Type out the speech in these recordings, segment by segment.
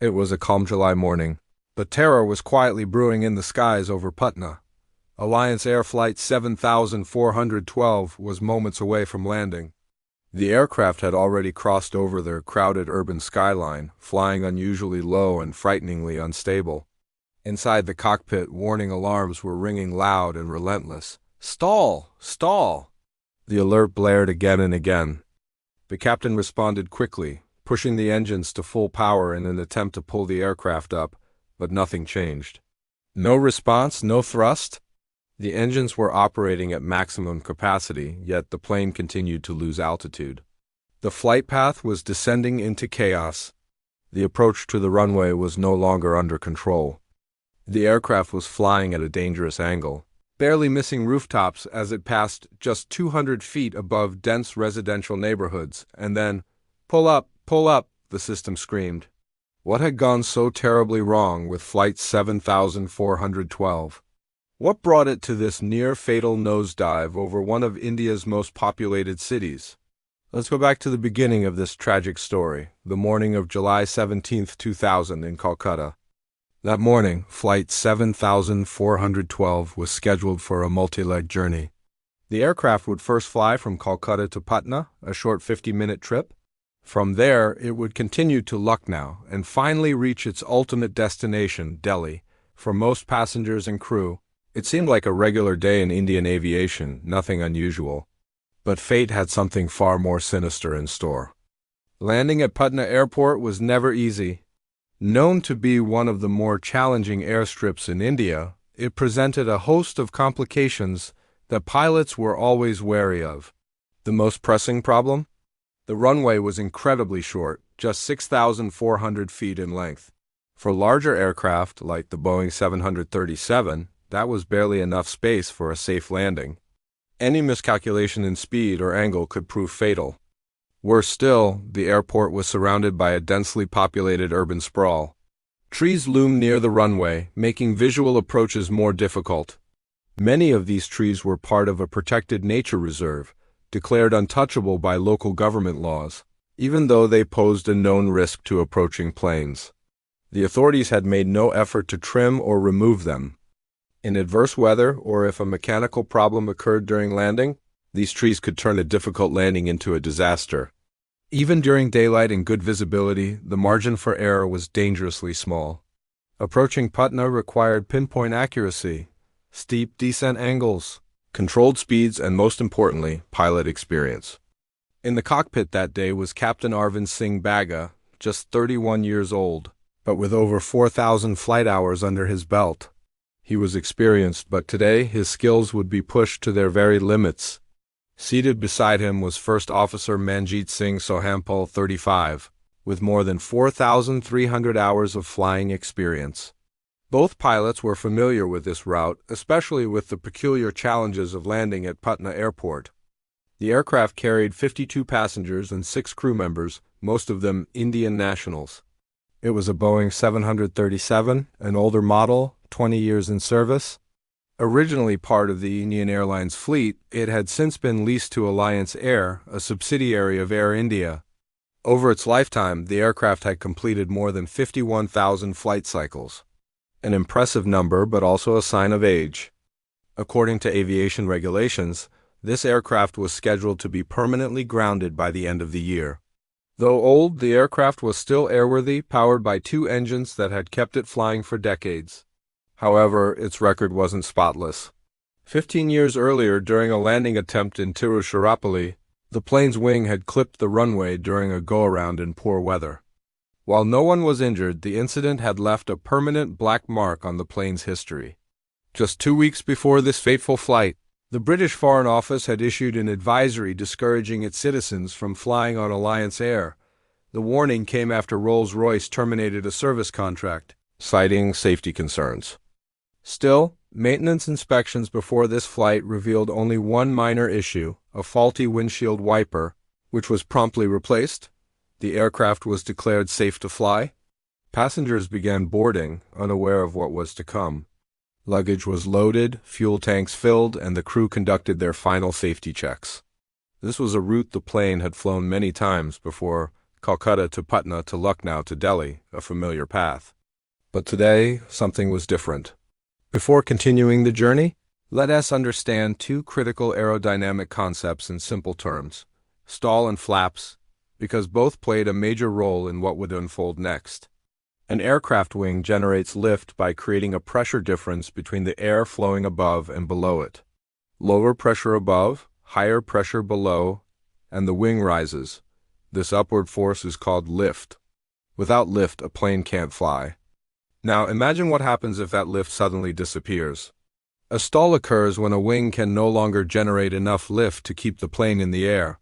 It was a calm July morning, but terror was quietly brewing in the skies over Patna. Alliance Air Flight 7412 was moments away from landing. The aircraft had already crossed over their crowded urban skyline, flying unusually low and frighteningly unstable. Inside the cockpit, warning alarms were ringing loud and relentless. "Stall! Stall!" The alert blared again and again. The captain responded quickly, pushing the engines to full power in an attempt to pull the aircraft up, but nothing changed. No response, no thrust? The engines were operating at maximum capacity, yet the plane continued to lose altitude. The flight path was descending into chaos. The approach to the runway was no longer under control. The aircraft was flying at a dangerous angle, barely missing rooftops as it passed just 200 feet above dense residential neighborhoods, and then, pull up, the system screamed. What had gone so terribly wrong with Flight 7412? What brought it to this near-fatal nosedive over one of India's most populated cities? Let's go back to the beginning of this tragic story, the morning of July 17, 2000 in Kolkata. That morning, Flight 7412 was scheduled for a multi-leg journey. The aircraft would first fly from Kolkata to Patna, a short 50-minute trip. From there, it would continue to Lucknow and finally reach its ultimate destination, Delhi. For most passengers and crew, it seemed like a regular day in Indian aviation, nothing unusual. But fate had something far more sinister in store. Landing at Patna Airport was never easy. Known to be one of the more challenging airstrips in India, it presented a host of complications that pilots were always wary of. The most pressing problem? The runway was incredibly short, just 6,400 feet in length. For larger aircraft, like the Boeing 737, that was barely enough space for a safe landing. Any miscalculation in speed or angle could prove fatal. Worse still, the airport was surrounded by a densely populated urban sprawl. Trees loomed near the runway, making visual approaches more difficult. Many of these trees were part of a protected nature reserve, declared untouchable by local government laws, even though they posed a known risk to approaching planes. The authorities had made no effort to trim or remove them. In adverse weather, or if a mechanical problem occurred during landing, these trees could turn a difficult landing into a disaster. Even during daylight and good visibility, the margin for error was dangerously small. Approaching Patna required pinpoint accuracy, steep descent angles, controlled speeds, and most importantly, pilot experience. In the cockpit that day was Captain Arvind Singh Bagga, just 31 years old, but with over 4,000 flight hours under his belt. He was experienced, but today his skills would be pushed to their very limits. Seated beside him was First Officer Manjeet Singh Sohampal, 35, with more than 4,300 hours of flying experience. Both pilots were familiar with this route, especially with the peculiar challenges of landing at Patna Airport. The aircraft carried 52 passengers and 6 crew members, most of them Indian nationals. It was a Boeing 737, an older model, 20 years in service. Originally part of the Indian Airlines fleet, it had since been leased to Alliance Air, a subsidiary of Air India. Over its lifetime, the aircraft had completed more than 51,000 flight cycles. An impressive number, but also a sign of age. According to aviation regulations, this aircraft was scheduled to be permanently grounded by the end of the year. Though old, the aircraft was still airworthy, powered by 2 engines that had kept it flying for decades. However, its record wasn't spotless. 15 years earlier, during a landing attempt in Tiruchirappalli, the plane's wing had clipped the runway during a go-around in poor weather. While no one was injured, the incident had left a permanent black mark on the plane's history. Just 2 weeks before this fateful flight, the British Foreign Office had issued an advisory discouraging its citizens from flying on Alliance Air. The warning came after Rolls-Royce terminated a service contract, citing safety concerns. Still, maintenance inspections before this flight revealed only one minor issue, a faulty windshield wiper, which was promptly replaced. The aircraft was declared safe to fly. Passengers began boarding, unaware of what was to come. Luggage was loaded, fuel tanks filled, and the crew conducted their final safety checks. This was a route the plane had flown many times before Calcutta to Patna to Lucknow to Delhi, a familiar path. But today, something was different. Before continuing the journey, let us understand two critical aerodynamic concepts in simple terms: stall and flaps, because both played a major role in what would unfold next. An aircraft wing generates lift by creating a pressure difference between the air flowing above and below it. Lower pressure above, higher pressure below, and the wing rises. This upward force is called lift. Without lift, a plane can't fly. Now imagine what happens if that lift suddenly disappears. A stall occurs when a wing can no longer generate enough lift to keep the plane in the air.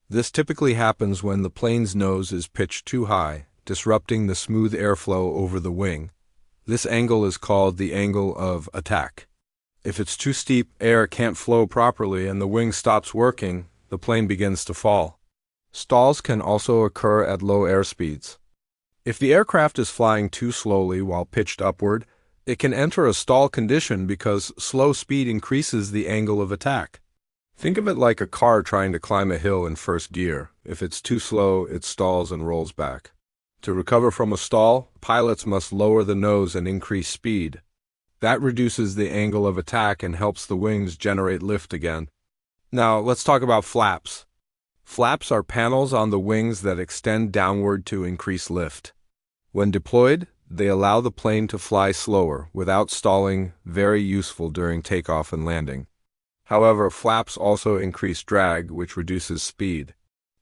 This typically happens when the plane's nose is pitched too high, disrupting the smooth airflow over the wing. This angle is called the angle of attack. If it's too steep, air can't flow properly and the wing stops working, the plane begins to fall. Stalls can also occur at low airspeeds. If the aircraft is flying too slowly while pitched upward, it can enter a stall condition because slow speed increases the angle of attack. Think of it like a car trying to climb a hill in first gear. If it's too slow, it stalls and rolls back. To recover from a stall, pilots must lower the nose and increase speed. That reduces the angle of attack and helps the wings generate lift again. Now, let's talk about flaps. Flaps are panels on the wings that extend downward to increase lift. When deployed, they allow the plane to fly slower without stalling, very useful during takeoff and landing. However, flaps also increase drag, which reduces speed.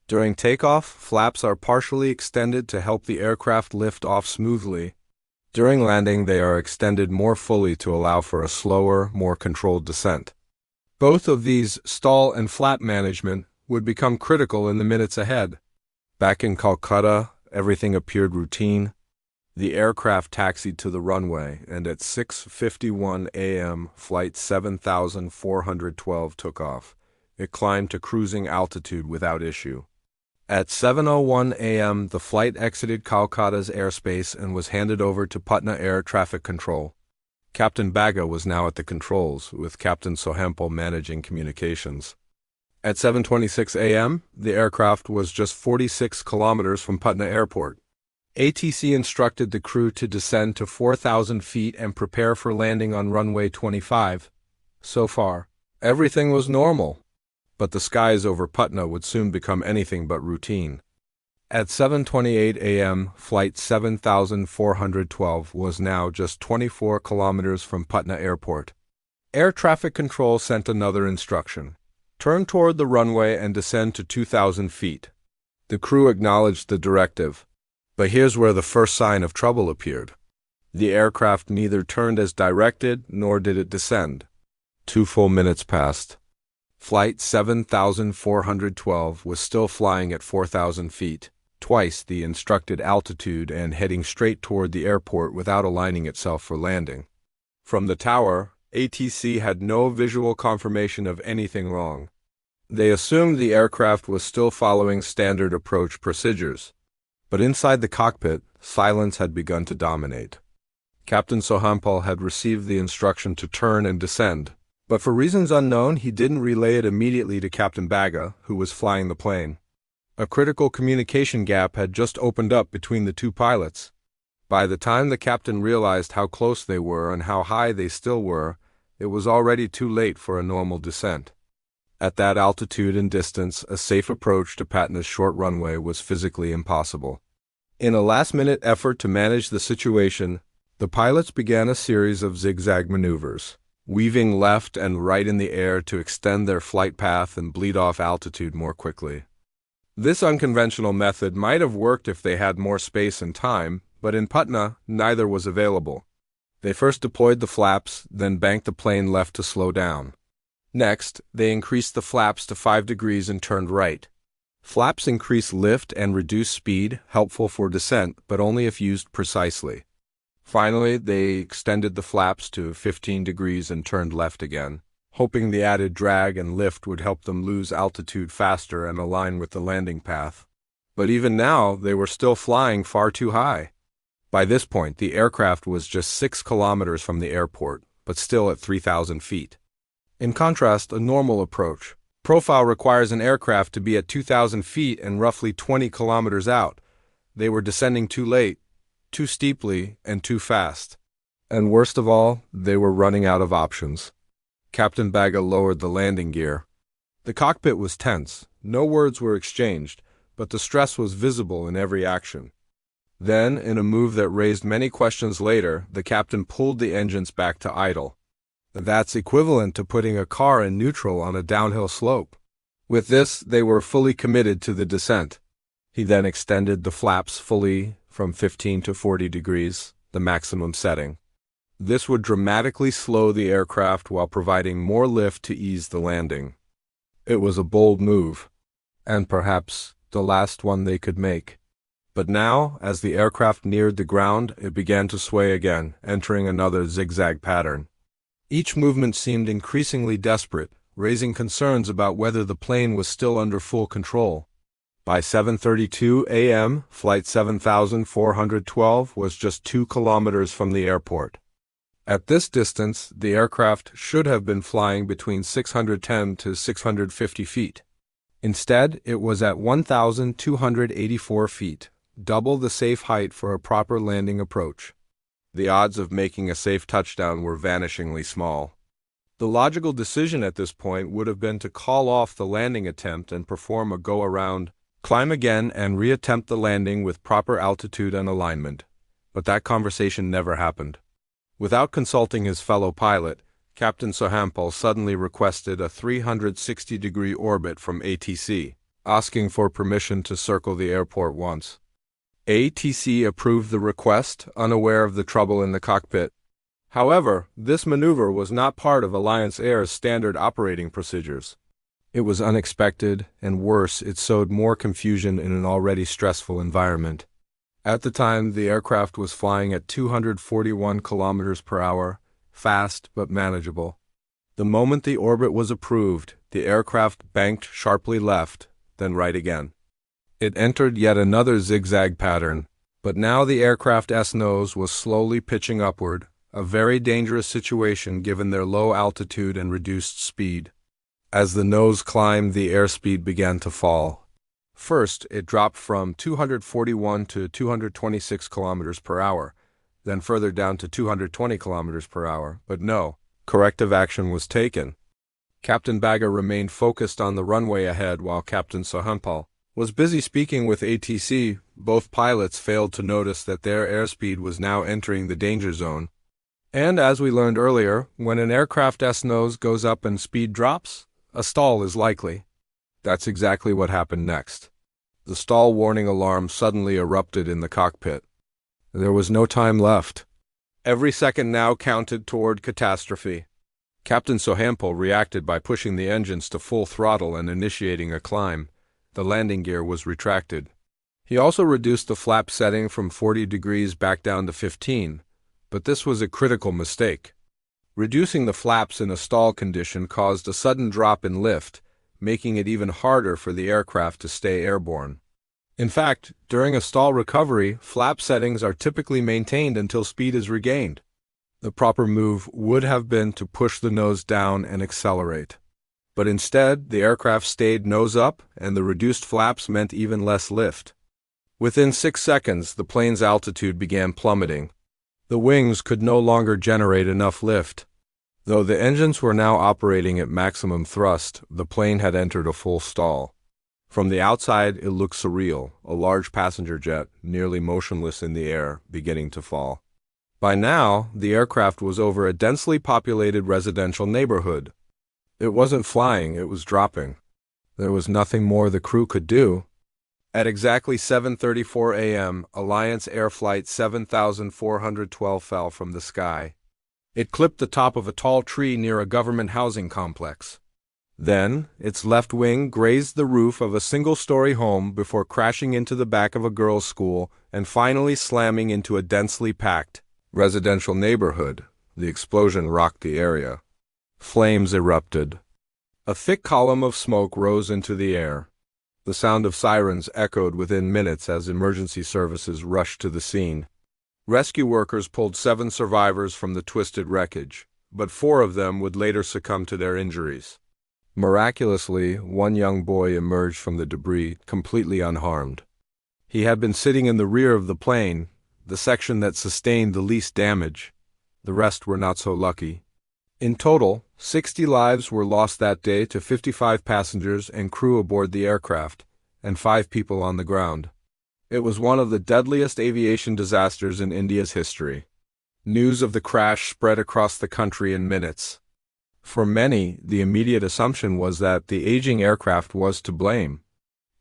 During takeoff, flaps are partially extended to help the aircraft lift off smoothly. During landing, they are extended more fully to allow for a slower, more controlled descent. Both of these, stall and flap management, would become critical in the minutes ahead. Back in Calcutta, everything appeared routine. The aircraft taxied to the runway, and at 6:51 a.m., Flight 7412 took off. It climbed to cruising altitude without issue. At 7:01 a.m., the flight exited Calcutta's airspace and was handed over to Patna Air Traffic Control. Captain Baga was now at the controls, with Captain Sohampal managing communications. At 7:26 a.m., the aircraft was just 46 kilometers from Patna Airport. ATC instructed the crew to descend to 4,000 feet and prepare for landing on runway 25. So far, everything was normal, but the skies over Patna would soon become anything but routine. At 7:28 a.m., Flight 7412 was now just 24 kilometers from Patna Airport. Air Traffic Control sent another instruction: turn toward the runway and descend to 2,000 feet. The crew acknowledged the directive. But here's where the first sign of trouble appeared. The aircraft neither turned as directed nor did it descend. 2 full minutes passed. Flight 7412 was still flying at 4,000 feet, twice the instructed altitude, and heading straight toward the airport without aligning itself for landing. From the tower, ATC had no visual confirmation of anything wrong. They assumed the aircraft was still following standard approach procedures. But inside the cockpit, silence had begun to dominate. Captain Sohampal had received the instruction to turn and descend, but for reasons unknown, he didn't relay it immediately to Captain Baga, who was flying the plane. A critical communication gap had just opened up between the two pilots. By the time the captain realized how close they were and how high they still were, it was already too late for a normal descent. At that altitude and distance, a safe approach to Patna's short runway was physically impossible. In a last-minute effort to manage the situation, the pilots began a series of zigzag maneuvers, weaving left and right in the air to extend their flight path and bleed off altitude more quickly. This unconventional method might have worked if they had more space and time, but in Patna, neither was available. They first deployed the flaps, then banked the plane left to slow down. Next, they increased the flaps to 5 degrees and turned right. Flaps increase lift and reduce speed, helpful for descent, but only if used precisely. Finally, they extended the flaps to 15 degrees and turned left again, hoping the added drag and lift would help them lose altitude faster and align with the landing path. But even now, they were still flying far too high. By this point, the aircraft was just 6 kilometers from the airport, but still at 3,000 feet. In contrast, a normal approach profile requires an aircraft to be at 2,000 feet and roughly 20 kilometers out, They were descending too late, too steeply, and too fast. And worst of all, they were running out of options. Captain Baga lowered the landing gear. The cockpit was tense. No words were exchanged, but the stress was visible in every action. Then, in a move that raised many questions later, the captain pulled the engines back to idle. That's equivalent to putting a car in neutral on a downhill slope. With this, they were fully committed to the descent. He then extended the flaps fully from 15 to 40 degrees, the maximum setting. This would dramatically slow the aircraft while providing more lift to ease the landing. It was a bold move, and perhaps the last one they could make. But now, as the aircraft neared the ground, it began to sway again, entering another zigzag pattern. Each movement seemed increasingly desperate, raising concerns about whether the plane was still under full control. By 7:32 a.m., Flight 7412 was just 2 kilometers from the airport. At this distance, the aircraft should have been flying between 610 to 650 feet. Instead, it was at 1,284 feet, double the safe height for a proper landing approach. The odds of making a safe touchdown were vanishingly small. The logical decision at this point would have been to call off the landing attempt and perform a go-around, climb again, and reattempt the landing with proper altitude and alignment. But that conversation never happened. Without consulting his fellow pilot, Captain Sohampal suddenly requested a 360-degree orbit from ATC, asking for permission to circle the airport once. ATC approved the request, unaware of the trouble in the cockpit. However, this maneuver was not part of Alliance Air's standard operating procedures. It was unexpected, and worse, it sowed more confusion in an already stressful environment. At the time, the aircraft was flying at 241 kilometers per hour, fast but manageable. The moment the orbit was approved, the aircraft banked sharply left, then right again. It entered yet another zigzag pattern, but now the aircraft's nose was slowly pitching upward, a very dangerous situation given their low altitude and reduced speed. As the nose climbed, the airspeed began to fall. First, it dropped from 241 to 226 kilometers per hour, then further down to 220 kilometers per hour, but no, corrective action was taken. Captain Baga remained focused on the runway ahead while Captain Sohampal was busy speaking with ATC. Both pilots failed to notice that their airspeed was now entering the danger zone. And as we learned earlier, when an aircraft's nose goes up and speed drops, a stall is likely. That's exactly what happened next. The stall warning alarm suddenly erupted in the cockpit. There was no time left. Every second now counted toward catastrophe. Captain Sohampal reacted by pushing the engines to full throttle and initiating a climb. The landing gear was retracted. He also reduced the flap setting from 40 degrees back down to 15, but this was a critical mistake. Reducing the flaps in a stall condition caused a sudden drop in lift, making it even harder for the aircraft to stay airborne. In fact, during a stall recovery, flap settings are typically maintained until speed is regained. The proper move would have been to push the nose down and accelerate. But instead, the aircraft stayed nose up, and the reduced flaps meant even less lift. Within 6 seconds, the plane's altitude began plummeting. The wings could no longer generate enough lift. Though the engines were now operating at maximum thrust, the plane had entered a full stall. From the outside, it looked surreal, a large passenger jet, nearly motionless in the air, beginning to fall. By now, the aircraft was over a densely populated residential neighborhood. It wasn't flying, it was dropping. There was nothing more the crew could do. At exactly 7:34 a.m., Alliance Air Flight 7412 fell from the sky. It clipped the top of a tall tree near a government housing complex. Then, its left wing grazed the roof of a single-story home before crashing into the back of a girls' school and finally slamming into a densely packed residential neighborhood. The explosion rocked the area. Flames erupted. A thick column of smoke rose into the air. The sound of sirens echoed within minutes as emergency services rushed to the scene. Rescue workers pulled 7 survivors from the twisted wreckage, but 4 of them would later succumb to their injuries. Miraculously, one young boy emerged from the debris completely unharmed. He had been sitting in the rear of the plane, the section that sustained the least damage. The rest were not so lucky. In total, 60 lives were lost that day to 55 passengers and crew aboard the aircraft, and 5 people on the ground. It was one of the deadliest aviation disasters in India's history. News of the crash spread across the country in minutes. For many, the immediate assumption was that the aging aircraft was to blame.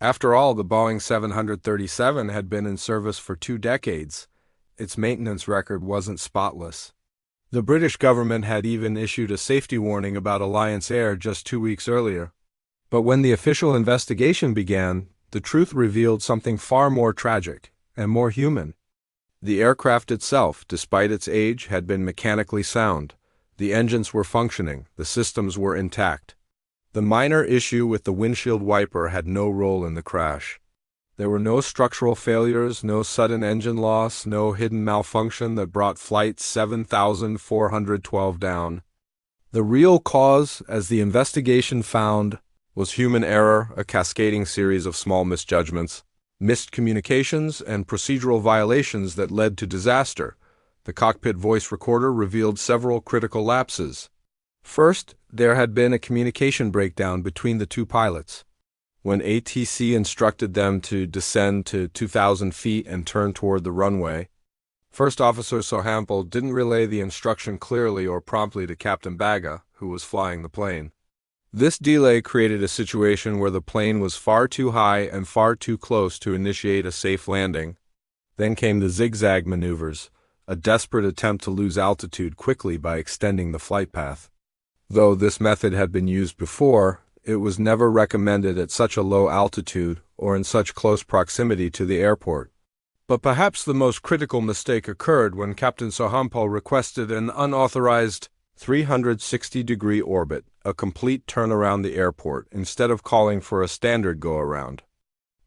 After all, the Boeing 737 had been in service for 2 decades. Its maintenance record wasn't spotless. The British government had even issued a safety warning about Alliance Air just 2 weeks earlier. But when the official investigation began, the truth revealed something far more tragic and more human. The aircraft itself, despite its age, had been mechanically sound. The engines were functioning, the systems were intact. The minor issue with the windshield wiper had no role in the crash. There were no structural failures, no sudden engine loss, no hidden malfunction that brought Flight 7412 down. The real cause, as the investigation found, was human error, a cascading series of small misjudgments, missed communications, and procedural violations that led to disaster. The cockpit voice recorder revealed several critical lapses. First, there had been a communication breakdown between the 2 pilots. When ATC instructed them to descend to 2,000 feet and turn toward the runway, First Officer Sohampal didn't relay the instruction clearly or promptly to Captain Baga, who was flying the plane. This delay created a situation where the plane was far too high and far too close to initiate a safe landing. Then came the zigzag maneuvers, a desperate attempt to lose altitude quickly by extending the flight path. Though this method had been used before, it was never recommended at such a low altitude or in such close proximity to the airport. But perhaps the most critical mistake occurred when Captain Sohampal requested an unauthorized 360-degree orbit, a complete turn around the airport, instead of calling for a standard go-around.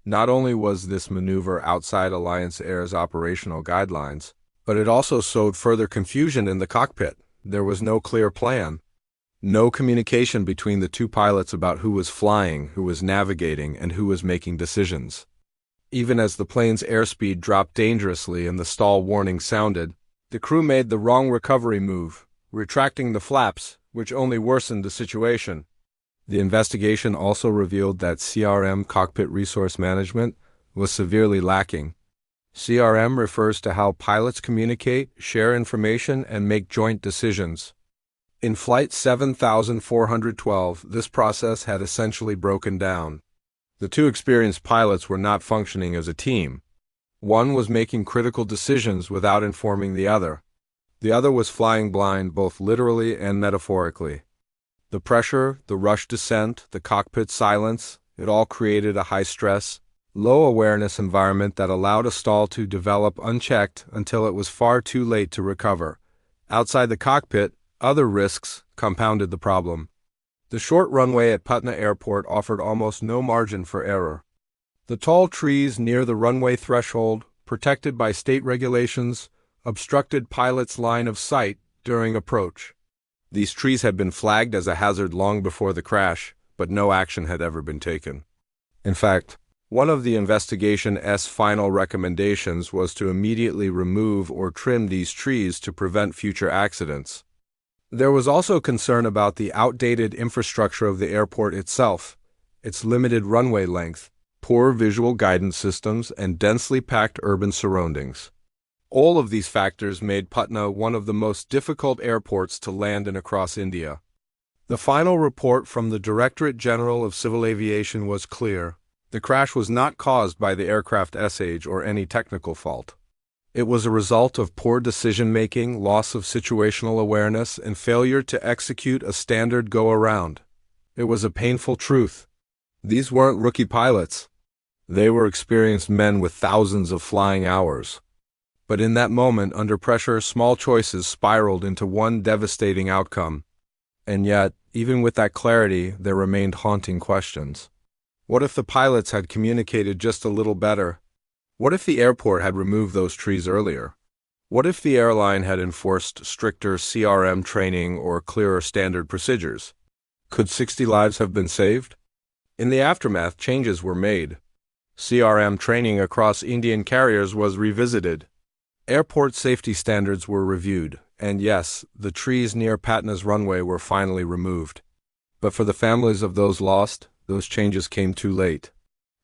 Not only was this maneuver outside Alliance Air's operational guidelines, but it also sowed further confusion in the cockpit. There was no clear plan. No communication between the 2 pilots about who was flying, who was navigating, and who was making decisions. Even as the plane's airspeed dropped dangerously and the stall warning sounded, the crew made the wrong recovery move, retracting the flaps, which only worsened the situation. The investigation also revealed that CRM, cockpit resource management, was severely lacking. CRM refers to how pilots communicate, share information, and make joint decisions. In Flight 7412, this process had essentially broken down. The 2 experienced pilots were not functioning as a team. One was making critical decisions without informing the other. The other was flying blind both literally and metaphorically. The pressure, the rush descent, the cockpit silence, it all created a high-stress, low-awareness environment that allowed a stall to develop unchecked until it was far too late to recover. Outside the cockpit, other risks compounded the problem. The short runway at Patna Airport offered almost no margin for error. The tall trees near the runway threshold, protected by state regulations, obstructed pilots' line of sight during approach. These trees had been flagged as a hazard long before the crash, but no action had ever been taken. In fact, one of the investigation's final recommendations was to immediately remove or trim these trees to prevent future accidents. There was also concern about the outdated infrastructure of the airport itself, its limited runway length, poor visual guidance systems, and densely packed urban surroundings. All of these factors made Patna one of the most difficult airports to land in across India. The final report from the Directorate General of Civil Aviation was clear. The crash was not caused by the aircraft's age or any technical fault. It was a result of poor decision-making, loss of situational awareness, and failure to execute a standard go-around. It was a painful truth. These weren't rookie pilots. They were experienced men with thousands of flying hours. But in that moment, under pressure, small choices spiraled into one devastating outcome. And yet, even with that clarity, there remained haunting questions. What if the pilots had communicated just a little better? What if the airport had removed those trees earlier? What if the airline had enforced stricter CRM training or clearer standard procedures? Could 60 lives have been saved? In the aftermath, changes were made. CRM training across Indian carriers was revisited. Airport safety standards were reviewed, and yes, the trees near Patna's runway were finally removed. But for the families of those lost, those changes came too late.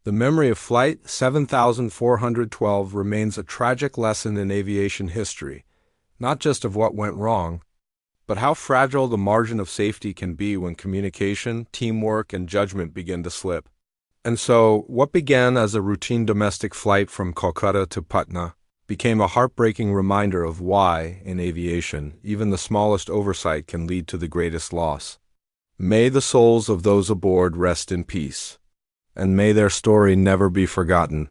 The memory of Flight 7412 remains a tragic lesson in aviation history, not just of what went wrong, but how fragile the margin of safety can be when communication, teamwork, and judgment begin to slip. And so, what began as a routine domestic flight from Kolkata to Patna became a heartbreaking reminder of why, in aviation, even the smallest oversight can lead to the greatest loss. May the souls of those aboard rest in peace, and may their story never be forgotten.